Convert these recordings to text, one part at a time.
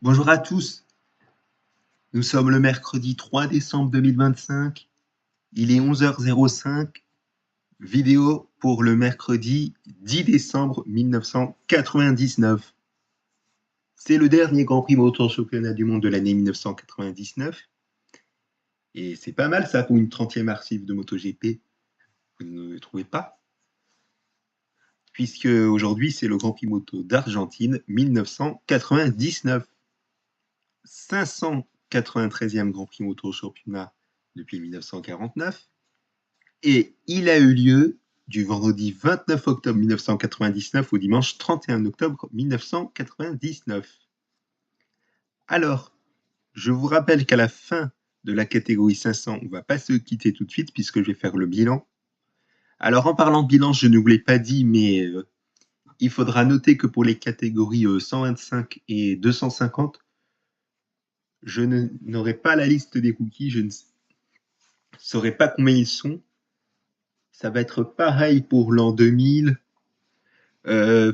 Bonjour à tous, nous sommes le mercredi 3 décembre 2025, il est 11h05, vidéo pour le mercredi 10 décembre 1999. C'est le dernier Grand Prix Moto Championnat du Monde de l'année 1999, et c'est pas mal ça pour une 30e archive de MotoGP, vous ne trouvez pas? Puisque aujourd'hui c'est le Grand Prix Moto d'Argentine 1999. 593e Grand Prix Moto Championnat depuis 1949. Et il a eu lieu du vendredi 29 octobre 1999 au dimanche 31 octobre 1999. Alors, je vous rappelle qu'à la fin de la catégorie 500, on ne va pas se quitter tout de suite puisque je vais faire le bilan. Alors, en parlant de bilan, je ne vous l'ai pas dit, mais il faudra noter que pour les catégories 125 et 250, je n'aurai pas la liste des cookies, je ne saurais pas combien ils sont. Ça va être pareil pour l'an 2000.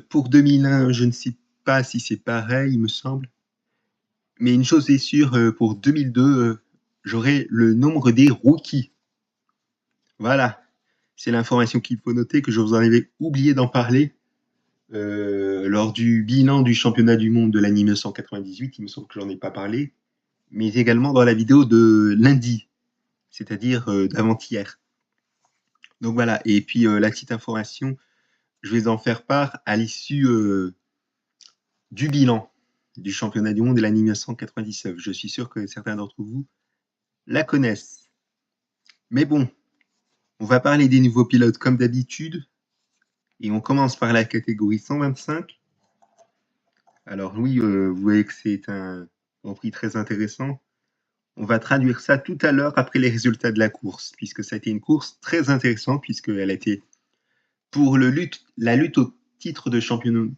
Pour 2001, je ne sais pas si c'est pareil, il me semble. Mais une chose est sûre, pour 2002, j'aurai le nombre des rookies. Voilà, c'est l'information qu'il faut noter, que je vous en avais oublié d'en parler lors du bilan du championnat du monde de l'année 1998. Il me semble que j'en ai pas parlé, mais également dans la vidéo de lundi, c'est-à-dire d'avant-hier. Donc voilà, et puis la petite information, je vais en faire part à l'issue du bilan du championnat du monde de l'année 1999. Je suis sûr que certains d'entre vous la connaissent. Mais bon, on va parler des nouveaux pilotes comme d'habitude. Et on commence par la catégorie 125. Alors oui, vous voyez que c'est un Grand Prix très intéressant. On va traduire ça tout à l'heure après les résultats de la course, puisque ça a été une course très intéressante, puisqu'elle a été pour la lutte au titre de champion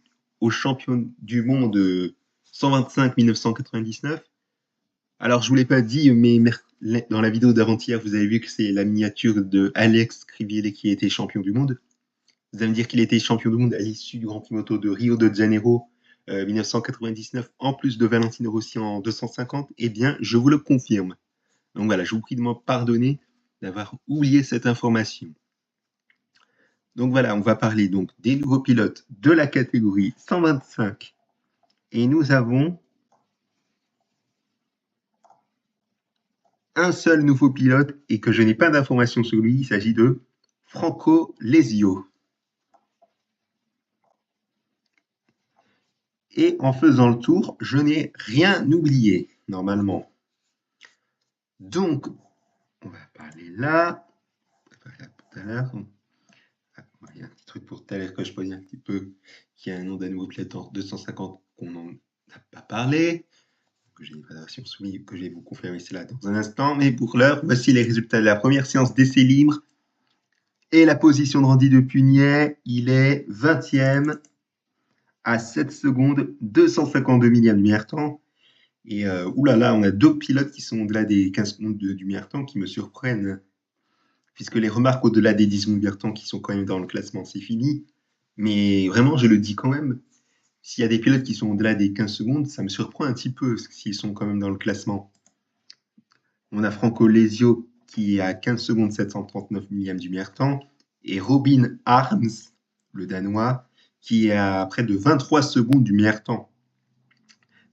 du monde 125 1999. Alors, je ne vous l'ai pas dit, mais dans la vidéo d'avant-hier, vous avez vu que c'est la miniature de Alex Crivillé qui a été champion du monde. Vous allez me dire qu'il a été champion du monde à l'issue du Grand Prix Moto de Rio de Janeiro 1999, en plus de Valentino Rossi en 250. Eh bien, je vous le confirme. Donc voilà, je vous prie de m'en pardonner d'avoir oublié cette information. Donc voilà, on va parler donc des nouveaux pilotes de la catégorie 125. Et nous avons un seul nouveau pilote et que je n'ai pas d'informations sur lui. Il s'agit de Franco Lesio. Et en faisant le tour, je n'ai rien oublié, normalement. Donc, on va parler là. Tout à l'heure. Il y a un petit truc pour tout à l'heure que je peux dire un petit peu, qui a un nom d'un nouveau pilote en 250 qu'on n'en a pas parlé, que je n'ai pas de version soumise, que je vais vous confirmer cela dans un instant. Mais pour l'heure, voici les résultats de la première séance d'essai libre. Et la position de Randy Depugnet, il est 20e à 7 secondes, 252 millièmes du meilleur temps. Et oulala, on a deux pilotes qui sont au-delà des 15 secondes du meilleur temps qui me surprennent, puisque les remarques au-delà des 10 secondes du meilleur temps qui sont quand même dans le classement, c'est fini. Mais vraiment, je le dis quand même, s'il y a des pilotes qui sont au-delà des 15 secondes, ça me surprend un petit peu s'ils sont quand même dans le classement. On a Franco Lesio qui est à 15 secondes 739 millièmes du meilleur temps, et Robin Harms, le Danois, qui est à près de 23 secondes du meilleur temps.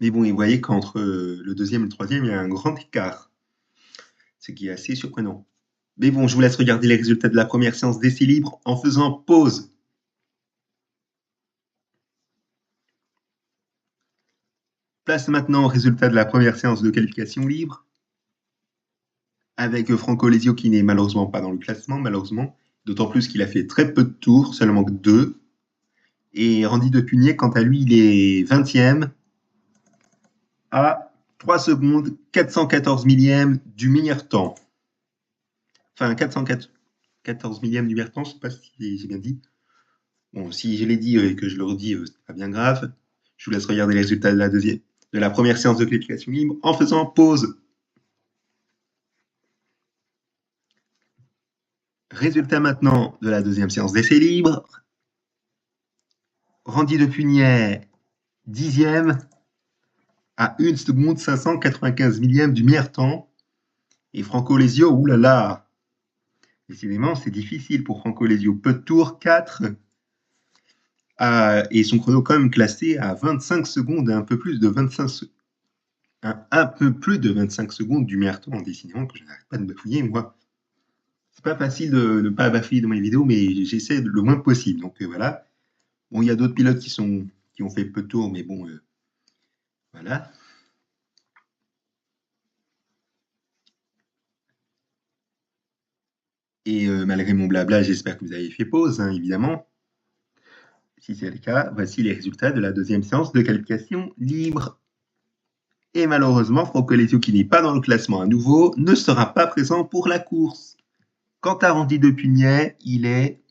Mais bon, vous voyez qu'entre le deuxième et le troisième, il y a un grand écart, ce qui est assez surprenant. Mais bon, je vous laisse regarder les résultats de la première séance d'essai libre en faisant pause. Place maintenant aux résultats de la première séance de qualification libre, avec Franco Lesio qui n'est malheureusement pas dans le classement, malheureusement, d'autant plus qu'il a fait très peu de tours, seulement 2. Et Randy Depugnet, quant à lui, il est 20e à 3 secondes 414 millièmes du meilleur temps. Enfin, 414 millièmes du meilleur temps, je ne sais pas si j'ai bien dit. Bon, si je l'ai dit et que je le redis, c'est pas bien grave. Je vous laisse regarder les résultats de la première séance de qualification libre en faisant pause. Résultat maintenant de la deuxième séance d'essai libre. Randy Depugnet, 10e à 1 seconde 595 millième du meilleur temps. Et Franco Lesio, oulala, décidément, c'est difficile pour Franco Lesio. Peu de tours, 4. Et son chrono quand même classé à 25 secondes, un peu plus de 25 un peu plus de 25 secondes du meilleur temps, décidément que je n'arrête pas de bafouiller, moi. C'est pas facile de ne pas bafouiller dans mes vidéos, mais j'essaie le moins possible. Donc voilà. Bon, il y a d'autres pilotes qui ont fait peu de tours, mais bon, voilà. Et malgré mon blabla, j'espère que vous avez fait pause, hein, évidemment. Si c'est le cas, voici les résultats de la deuxième séance de qualification libre. Et malheureusement, Franco Lesio, qui n'est pas dans le classement à nouveau, ne sera pas présent pour la course. Quant à Randy Depugnet, il est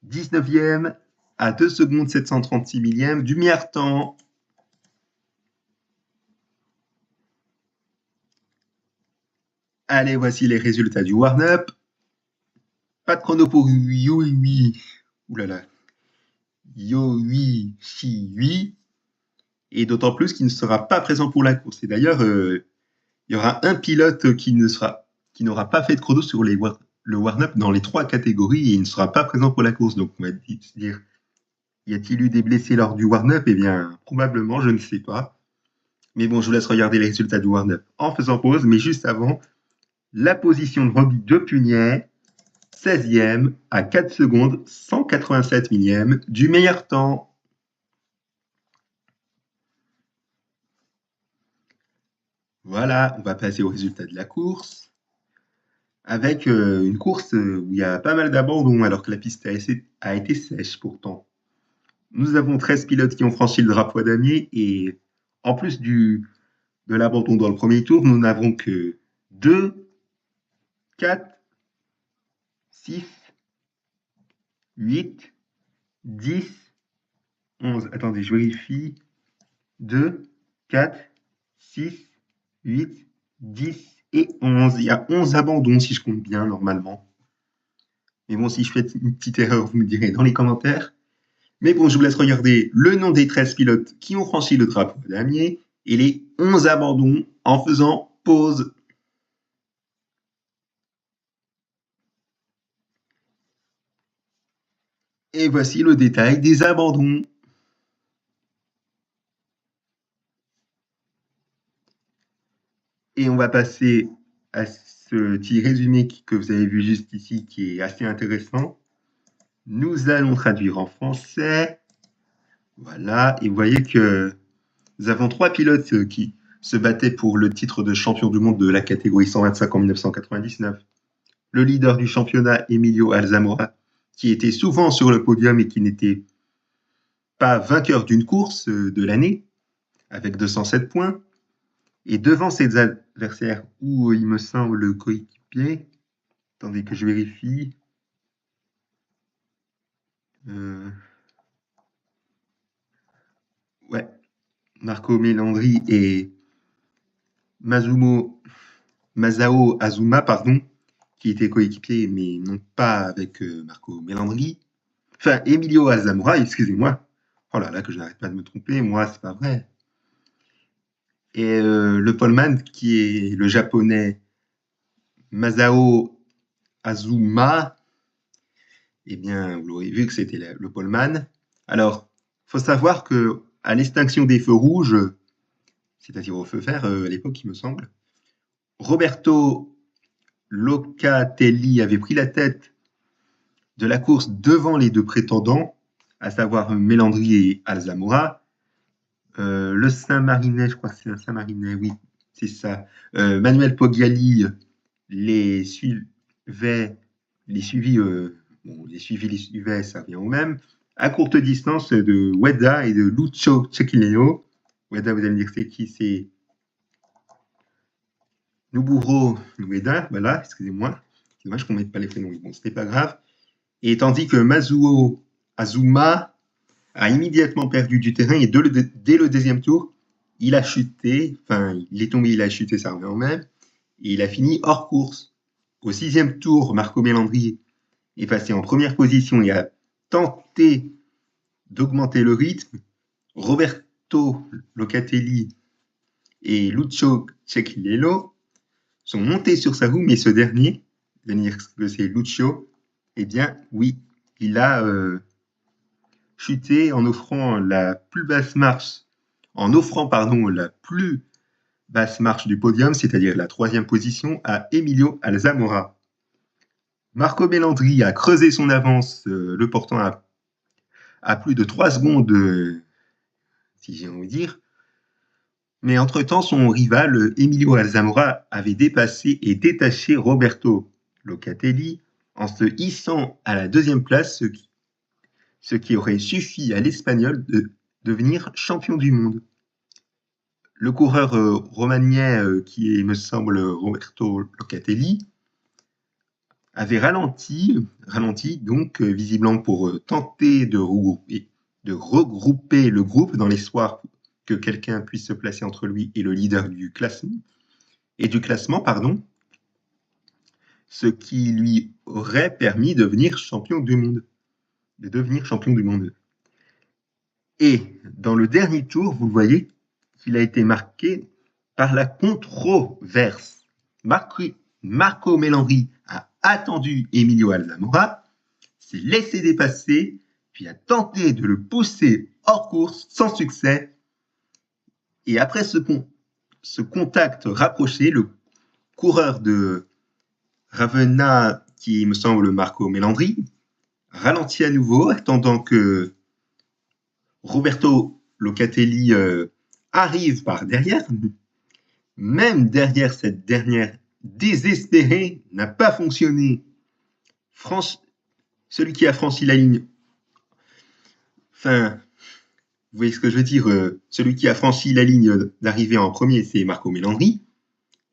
19e à 2 secondes 736 millième du meilleur temps. Allez, voici les résultats du warm-up. Pas de chrono pour Yui. Oulala. Yoi Shi. Et d'autant plus qu'il ne sera pas présent pour la course. Et d'ailleurs, il y aura un pilote qui n'aura pas fait de chrono sur le warm-up dans les 3 catégories et il ne sera pas présent pour la course. Donc on va se dire, y a-t-il eu des blessés lors du warm-up? Eh bien, probablement, je ne sais pas. Mais bon, je vous laisse regarder les résultats du warm-up en faisant pause. Mais juste avant, la position de Randy Depugnet, 16e à 4 secondes 187 millième du meilleur temps. Voilà, on va passer aux résultats de la course. Avec une course où il y a pas mal d'abandons alors que la piste a été sèche pourtant. Nous avons 13 pilotes qui ont franchi le drapeau à damier et en plus de l'abandon dans le premier tour, nous n'avons que 2, 4, 6, 8, 10, 11. Attendez, je vérifie. 2, 4, 6, 8, 10 et 11. Il y a 11 abandons si je compte bien normalement. Mais bon, si je fais une petite erreur, vous me direz dans les commentaires. Mais bon, je vous laisse regarder le nom des 13 pilotes qui ont franchi le drapeau à damier et les 11 abandons en faisant pause. Et voici le détail des abandons. Et on va passer à ce petit résumé que vous avez vu juste ici qui est assez intéressant. Nous allons traduire en français. Voilà, et vous voyez que nous avons 3 pilotes qui se battaient pour le titre de champion du monde de la catégorie 125 en 1999. Le leader du championnat, Emilio Alzamora, qui était souvent sur le podium et qui n'était pas vainqueur d'une course de l'année, avec 207 points. Et devant ses adversaires, ou il me semble le coéquipier, attendez que je vérifie. Ouais, Marco Melandri et Masao Azuma, pardon, qui étaient coéquipiers, mais non pas avec Marco Melandri. Enfin, Emilio Alzamora, excusez-moi. Oh là là, que je n'arrête pas de me tromper, moi, c'est pas vrai. Et le poleman, qui est le japonais Masao Azuma, eh bien, vous l'aurez vu que c'était le poleman. Alors, il faut savoir que à l'extinction des feux rouges, c'est-à-dire au feu vert à l'époque, il me semble, Roberto Locatelli avait pris la tête de la course devant les 2 prétendants, à savoir Melandri et Alzamora. Le Saint-Marinais, je crois que c'est un Saint-Marinais, oui, c'est ça. Manuel Poggiali les suivait, les suivait, ça revient au même, à courte distance de Ueda et de Lucio Cecchinello. Ueda, vous allez me dire c'est qui? C'est Nobuhiro Ueda, voilà, excusez-moi, je ne mette pas les prénoms, bon, c'était pas grave. Et tandis que Masao Azuma a immédiatement perdu du terrain et dès le deuxième tour, il a chuté, enfin, il est tombé, il a chuté, ça revient au même, et il a fini hors course. Au 6e tour, Marco Melandri est passé en première position et a tenté d'augmenter le rythme. Roberto Locatelli et Lucio Cecchinello sont montés sur sa roue, mais ce dernier, que c'est Lucio, eh bien, oui, il a chuté en offrant la plus basse marche, la plus basse marche du podium, c'est-à-dire la 3e position, à Emilio Alzamora. Marco Melandri a creusé son avance, le portant à plus de 3 secondes, si j'ai envie de dire. Mais entre-temps, son rival, Emilio Alzamora, avait dépassé et détaché Roberto Locatelli en se hissant à la 2e place, ce qui aurait suffi à l'Espagnol de devenir champion du monde. Le coureur romanien, qui est, me semble, Roberto Locatelli, avait ralenti donc visiblement pour tenter de regrouper le groupe dans l'espoir que quelqu'un puisse se placer entre lui et le leader du classement, ce qui lui aurait permis de devenir champion du monde. Et dans le dernier tour, vous voyez qu'il a été marqué par la controverse. Marco Melandri a attendu Emilio Alzamora, s'est laissé dépasser, puis a tenté de le pousser hors course sans succès. Et après ce contact rapproché, le coureur de Ravenna, qui me semble Marco Melandri, ralentit à nouveau, attendant que Roberto Locatelli arrive par derrière. Même derrière cette dernière désespérée n'a pas fonctionné. Celui qui a franchi la ligne, enfin, vous voyez ce que je veux dire, celui qui a franchi la ligne d'arrivée en premier, c'est Marco Melandri,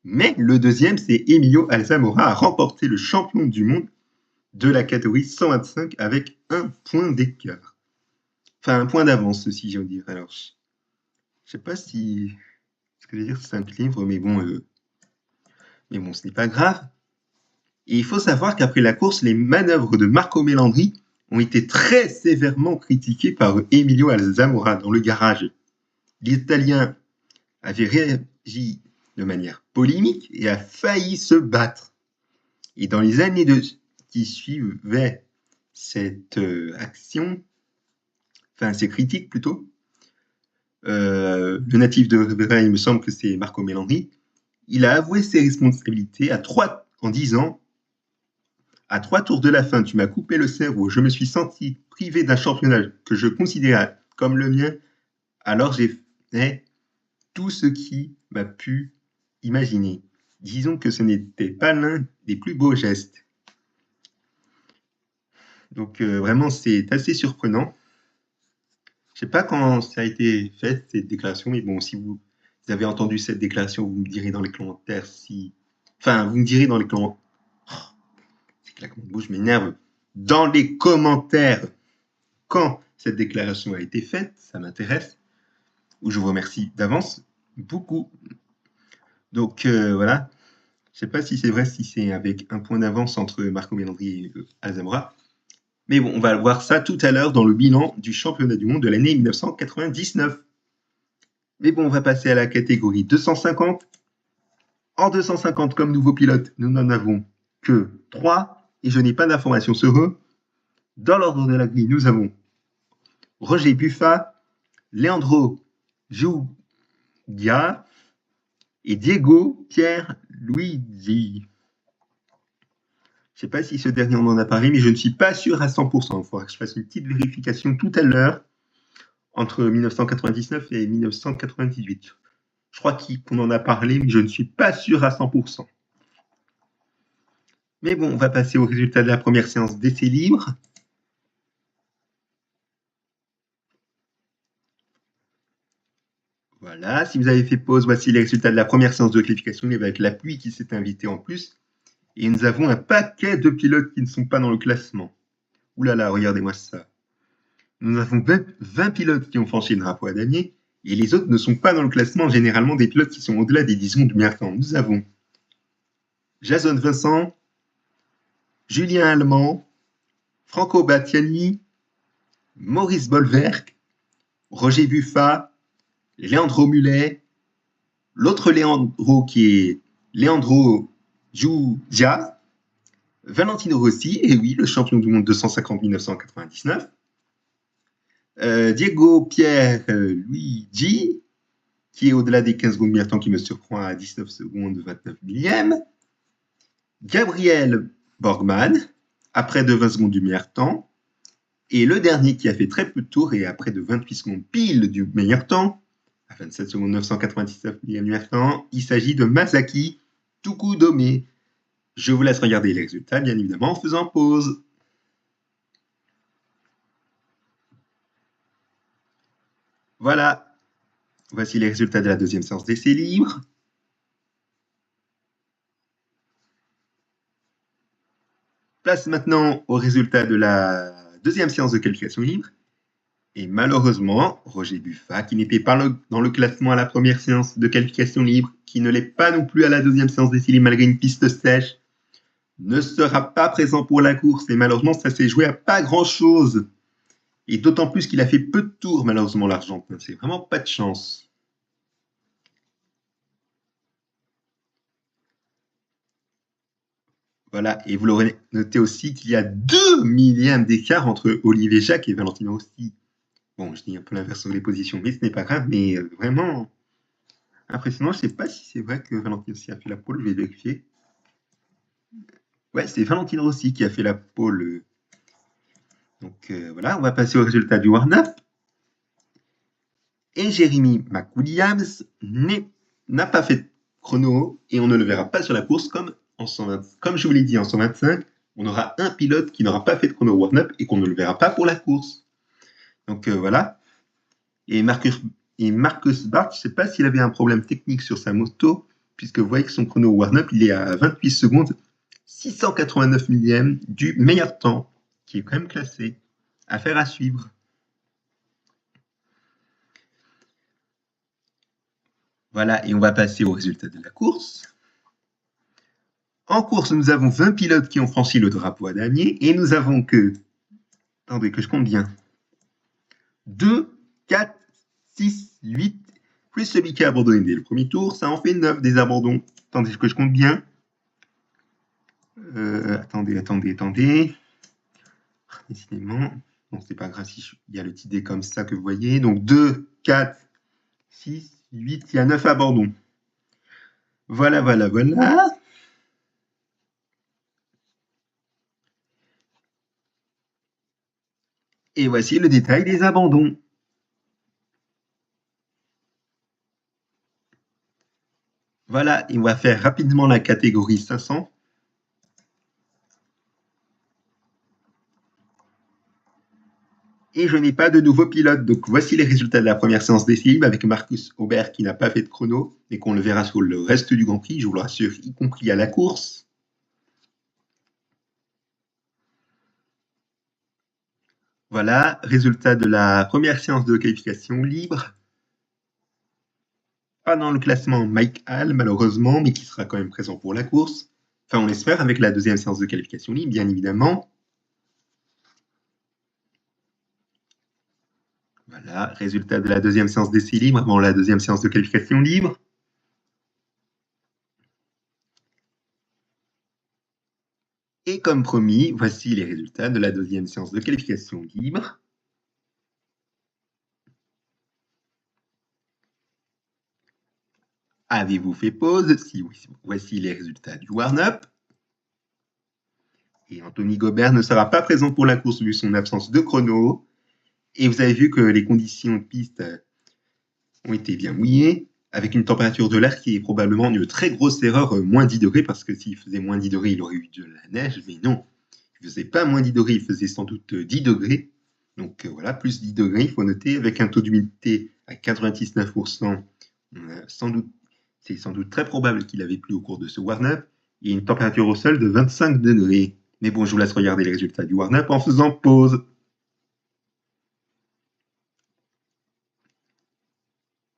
mais le deuxième, c'est Emilio Alzamora, a remporté le champion du monde de la catégorie 125 avec 1 point d'écart. Enfin, un point d'avance, si je veux dire. Alors, je sais pas si ce que je veux dire, c'est un livre, mais bon, ce n'est pas grave. Et il faut savoir qu'après la course, les manœuvres de Marco Melandri ont été très sévèrement critiquées par Emilio Alzamora dans le garage. L'Italien avait réagi de manière polémique et a failli se battre. Et dans les années qui suivaient cette action, enfin ces critiques plutôt, le natif de Rivera, il me semble que c'est Marco Melandri, il a avoué ses responsabilités en disant: à 3 tours de la fin, tu m'as coupé le cerveau, je me suis senti privé d'un championnat que je considérais comme le mien, alors j'ai fait tout ce qui m'a pu imaginer. Disons que ce n'était pas l'un des plus beaux gestes. Donc vraiment, c'est assez surprenant. Je ne sais pas quand ça a été fait, cette déclaration, mais bon, si vous avez entendu cette déclaration, vous me direz dans les commentaires si... Enfin, vous me direz dans les commentaires... Oh, c'est claquement de bouche, m'énerve. Dans les commentaires, quand cette déclaration a été faite, ça m'intéresse, ou je vous remercie d'avance beaucoup. Donc voilà, je ne sais pas si c'est vrai, si c'est avec un point d'avance entre Marco Melandri et Alzamora. Mais bon, on va voir ça tout à l'heure dans le bilan du championnat du monde de l'année 1999. Mais bon, on va passer à la catégorie 250. En 250, comme nouveau pilote, nous n'en avons que 3 et je n'ai pas d'informations sur eux. Dans l'ordre de la grille, nous avons Roger Buffa, Leandro Giugia et Diego Pierluigi. Je ne sais pas si ce dernier on en a parlé, mais je ne suis pas sûr à 100%. Il faudra que je fasse une petite vérification tout à l'heure entre 1999 et 1998. Je crois qu'on en a parlé, mais je ne suis pas sûr à 100%. Mais bon, on va passer au résultat de la première séance d'essai libre. Voilà, si vous avez fait pause, voici les résultats de la première séance de qualification avec la pluie qui s'est invitée en plus. Et nous avons un paquet de pilotes qui ne sont pas dans le classement. Ouh là là, regardez-moi ça. Nous avons 20 pilotes qui ont franchi le drapeau à damier, et les autres ne sont pas dans le classement, généralement des pilotes qui sont au-delà des 10 secondes du meilleur temps. Nous avons Jason Vincent, Julien Allemand, Franco Battiani, Maurice Bolwerk, Roger Buffa, Leandro Mulet, L'autre Leandro qui est Leandro Giugia, Valentino Rossi, et oui, le champion du monde 250 1999, Diego Pierre Luigi, qui est au-delà des 15 secondes meilleur temps, qui me surprend à 19 secondes 29 millième, Gabriel Borgman, après de 20 secondes du meilleur temps, et le dernier qui a fait très peu de tours et après de 28 secondes pile du meilleur temps, à 27 secondes 999 millième du meilleur temps, il s'agit de Masaki Tukudome. Je vous laisse regarder les résultats, bien évidemment, en faisant pause. Voilà, voici les résultats de la deuxième séance d'essai libre. Place maintenant aux résultats de la deuxième séance de qualification libre. Et malheureusement, Roger Buffat, qui n'était pas dans le classement à la première séance de qualification libre, qui ne l'est pas non plus à la deuxième séance d'essai libre malgré une piste sèche, ne sera pas présent pour la course. Et malheureusement, ça s'est joué à pas grand-chose. Et d'autant plus qu'il a fait peu de tours, malheureusement, l'Argentin. C'est vraiment pas de chance. Voilà, et vous l'aurez noté aussi qu'il y a 2 millièmes d'écart entre Olivier Jacques et Valentino Rossi. Bon, je dis un peu l'inversion des positions, mais ce n'est pas grave, mais vraiment impressionnant. Je ne sais pas si c'est vrai que Valentino Rossi a fait la pole, je vais vérifier. Ouais, c'est Valentino Rossi qui a fait la pole. Donc voilà, on va passer au résultat du warm-up. Et Jérémy McWilliams n'a pas fait de chrono et on ne le verra pas sur la course comme en 120. Comme je vous l'ai dit en 125, on aura un pilote qui n'aura pas fait de chrono warm-up et qu'on ne le verra pas pour la course. Donc voilà. Et Marcus Bart, je ne sais pas s'il avait un problème technique sur sa moto, puisque vous voyez que son chrono warm-up, il est à 28 secondes, 689 millièmes du meilleur temps, qui est quand même classé. Affaire à suivre. Voilà, et on va passer au résultat de la course. En course, nous avons 20 pilotes qui ont franchi le drapeau à damier, et nous avons que... Attendez, que je compte bien. 2, 4, 6, 8, plus celui qui a abandonné dès le premier tour, ça en fait 9 des abandons. Attendez, que je compte bien. Attendez. Décidément. Bon, c'est pas grave si il y a le petit dé comme ça que vous voyez. Donc 2, 4, 6, 8, il y a 9 abandons. Voilà. Et voici le détail des abandons. Voilà, et on va faire rapidement la catégorie 500. Et je n'ai pas de nouveau pilote. Donc voici les résultats de la première séance d'essai libre avec Marcus Aubert qui n'a pas fait de chrono et qu'on le verra sur le reste du Grand Prix, je vous le rassure, y compris à la course. Voilà, résultat de la première séance de qualification libre. Pas dans le classement Mike Hall, malheureusement, mais qui sera quand même présent pour la course. Enfin, on l'espère avec la deuxième séance de qualification libre, bien évidemment. Voilà, résultat de la deuxième séance d'essai libre avant la deuxième séance de qualification libre. Et comme promis, voici les résultats de la deuxième séance de qualification libre. Avez-vous fait pause? Si oui, voici les résultats du warm-up. Et Anthony Gobert ne sera pas présent pour la course vu son absence de chrono. Et vous avez vu que les conditions de piste ont été bien mouillées, avec une température de l'air qui est probablement une très grosse erreur, moins 10 degrés, parce que s'il faisait moins 10 degrés, il aurait eu de la neige, mais non, il ne faisait pas moins 10 degrés, il faisait sans doute 10 degrés. Donc voilà, plus 10 degrés, il faut noter, avec un taux d'humidité à 99%, c'est sans doute très probable qu'il avait plu au cours de ce warm-up, et une température au sol de 25 degrés. Mais bon, je vous laisse regarder les résultats du warm-up en faisant pause.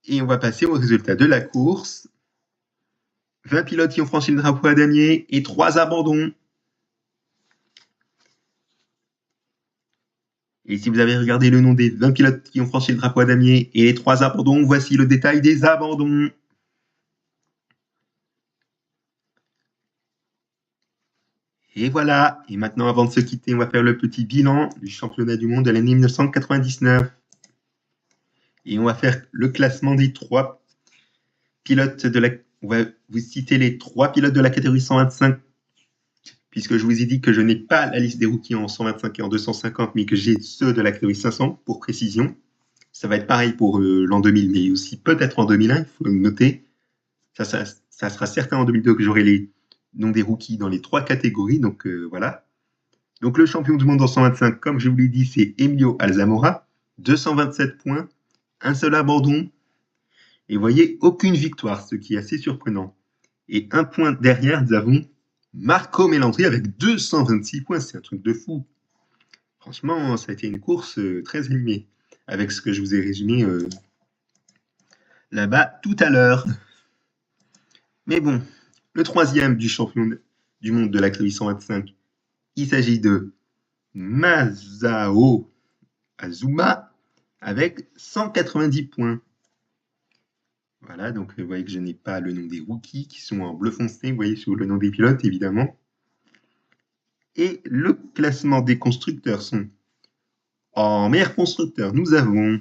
Et on va passer aux résultats de la course. 20 pilotes qui ont franchi le drapeau à damier et 3 abandons. Et si vous avez regardé le nom des 20 pilotes qui ont franchi le drapeau à damier et les 3 abandons, voici le détail des abandons. Et voilà. Et maintenant, avant de se quitter, on va faire le petit bilan du championnat du monde de l'année 1999. Et on va faire le classement des 3 pilotes de la... On va vous citer les 3 pilotes de la catégorie 125, puisque je vous ai dit que je n'ai pas la liste des rookies en 125 et en 250, mais que j'ai ceux de la catégorie 500, pour précision. Ça va être pareil pour l'an 2000, mais aussi peut-être en 2001, il faut le noter. Ça sera certain en 2002 que j'aurai les noms des rookies dans les 3 catégories, donc voilà. Donc le champion du monde en 125, comme je vous l'ai dit, c'est Emilio Alzamora, 227 points, un seul abandon, et vous voyez, aucune victoire, ce qui est assez surprenant. Et un point derrière, nous avons Marco Melandri avec 226 points, c'est un truc de fou. Franchement, ça a été une course très animée, avec ce que je vous ai résumé là-bas tout à l'heure. Mais bon, le troisième du champion du monde de la catégorie 125, il s'agit de Masao Azuma avec 190 points. Voilà, donc vous voyez que je n'ai pas le nom des rookies qui sont en bleu foncé, vous voyez sur le nom des pilotes évidemment. Et le classement des constructeurs sont en meilleur constructeur, nous avons...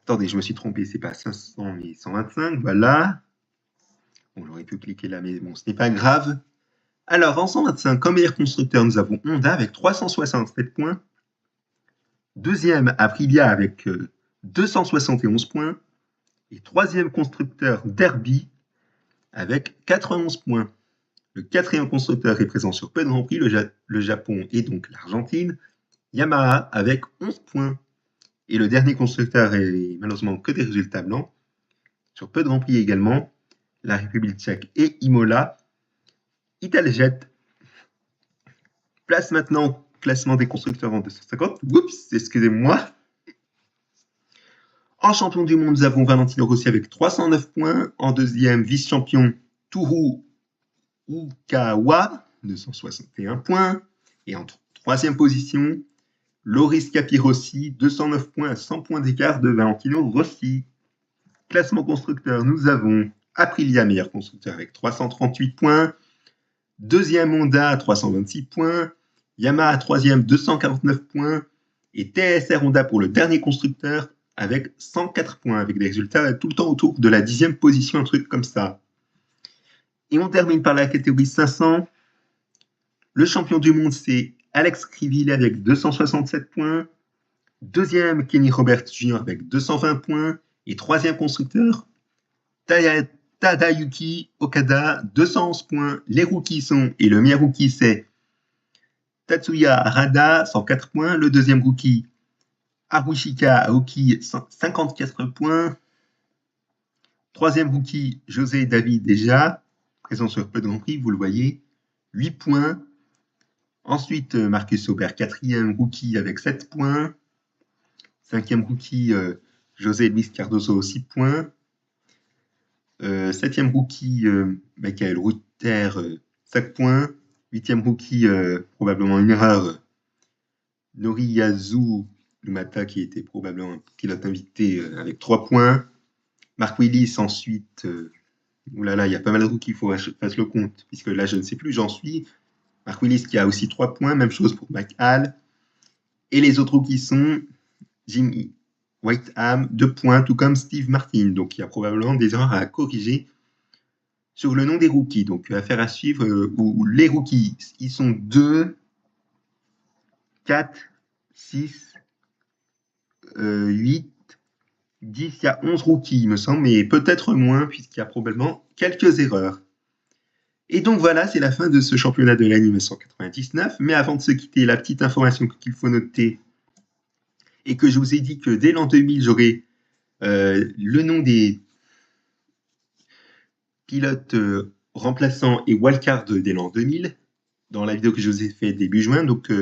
Attendez, je me suis trompé, c'est pas 500 mais 125, voilà. Bon, j'aurais pu cliquer là, mais bon, ce n'est pas grave. Alors, en 125, comme meilleur constructeur, nous avons Honda avec 367 points. Deuxième, Aprilia avec 271 points. Et troisième constructeur, Derby, avec 91 points. Le quatrième constructeur est présent sur peu de Grand Prix, le Japon et donc l'Argentine. Yamaha avec 11 points. Et le dernier constructeur est malheureusement que des résultats blancs. Sur peu de Grand Prix également, la République tchèque et Imola. Italjet. Place maintenant au classement des constructeurs en 250. Oups, excusez-moi. En champion du monde, nous avons Valentino Rossi avec 309 points. En deuxième, vice-champion, Toru Ukawa, 261 points. Et en troisième position, Loris Capirossi, 209 points à 100 points d'écart de Valentino Rossi. Classement constructeur, nous avons Aprilia, meilleur constructeur, avec 338 points. Deuxième, Honda, 326 points. Yamaha, troisième, 249 points. Et TSR Honda pour le dernier constructeur, avec 104 points, avec des résultats tout le temps autour de la 10e position, un truc comme ça. Et on termine par la catégorie 500. Le champion du monde, c'est Alex Criville avec 267 points. Deuxième, Kenny Roberts Jr. avec 220 points. Et troisième constructeur, Tadayuki Okada, 211 points. Les rookies sont, et le meilleur rookie, c'est Tatsuya Harada, 104 points. Le deuxième rookie, Harushika Aoki, 54 points. Troisième rookie, José David Deja, présent sur peu de Grand Prix, vous le voyez, 8 points. Ensuite, Marcus Sauber, quatrième rookie avec 7 points. Cinquième rookie, José Luis Cardoso, 6 points. Septième rookie, Michael Rutter, 5 points. Huitième rookie, probablement une erreur, Noriyasu Numata, qui était probablement un pilote invité, avec 3 points. Mark Willis, ensuite, oulala, il y a pas mal de rookies, il faut que je fasse le compte, puisque là, je ne sais plus, j'en suis. Mark Willis qui a aussi 3 points, même chose pour Mike Hall. Et les autres rookies sont Jimmy Whiteham, 2 points, tout comme Steve Martin. Donc, il y a probablement des erreurs à corriger sur le nom des rookies. Donc, affaire à suivre, où les rookies, ils sont 2, 4, 6, 8, 10, il y a 11 rookies, il me semble, mais peut-être moins, puisqu'il y a probablement quelques erreurs. Et donc voilà, c'est la fin de ce championnat de l'année 1999. Mais avant de se quitter, la petite information qu'il faut noter, et que je vous ai dit que dès l'an 2000, j'aurai le nom des pilotes remplaçants et wildcard dès l'an 2000, dans la vidéo que je vous ai fait début juin. Donc,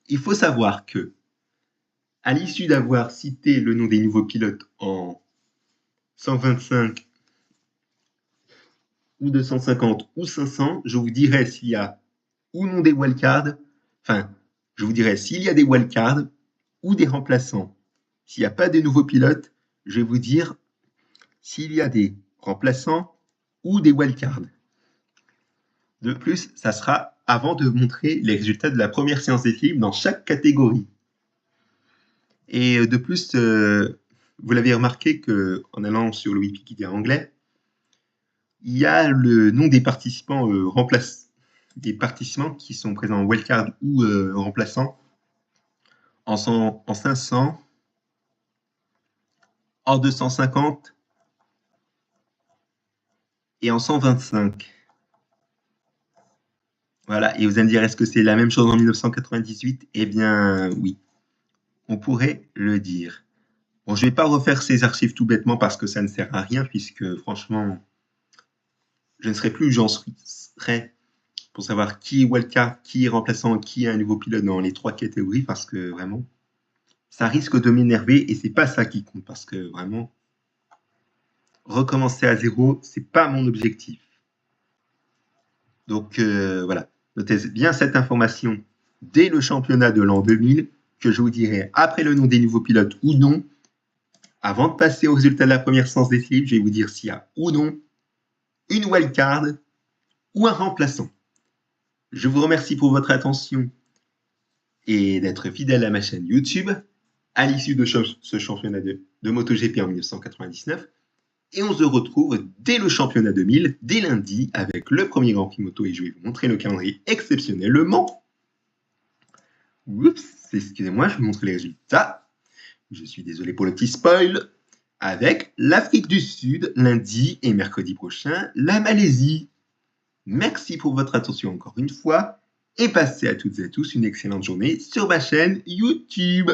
il faut savoir que, à l'issue d'avoir cité le nom des nouveaux pilotes en 125 ou 250 ou 500, je vous dirai s'il y a ou non des wildcards, enfin, je vous dirai s'il y a des wildcards ou des remplaçants. S'il n'y a pas de nouveaux pilotes, je vais vous dire s'il y a des remplaçants ou des wildcards. De plus, ça sera avant de montrer les résultats de la première séance d'équilibre dans chaque catégorie. Et de plus, vous l'avez remarqué qu'en allant sur le Wikipédia anglais, il y a le nom des participants des participants qui sont présents en wildcard ou remplaçants en 500, en 250 et en 125. Voilà, et vous allez me dire, est-ce que c'est la même chose en 1998? Eh bien, oui, on pourrait le dire. Bon, je ne vais pas refaire ces archives tout bêtement parce que ça ne sert à rien, puisque franchement, je ne serai plus où j'en serais pour savoir qui est wildcard, qui est remplaçant, qui est un nouveau pilote dans les 3 catégories, parce que vraiment, ça risque de m'énerver et c'est pas ça qui compte, parce que vraiment, recommencer à zéro, c'est pas mon objectif. Donc voilà, notez bien cette information dès le championnat de l'an 2000, que je vous dirai après le nom des nouveaux pilotes ou non. Avant de passer au résultat de la première séance d'équilibre, je vais vous dire s'il y a ou non une wildcard ou un remplaçant. Je vous remercie pour votre attention et d'être fidèle à ma chaîne YouTube à l'issue de ce championnat de MotoGP en 1999. Et on se retrouve dès le championnat 2000, dès lundi, avec le premier Grand Prix Moto. Et je vais vous montrer le calendrier exceptionnellement. Oups, excusez-moi, je vous montre les résultats. Je suis désolé pour le petit spoil. Avec l'Afrique du Sud, lundi et mercredi prochain, la Malaisie. Merci pour votre attention encore une fois. Et passez à toutes et à tous une excellente journée sur ma chaîne YouTube.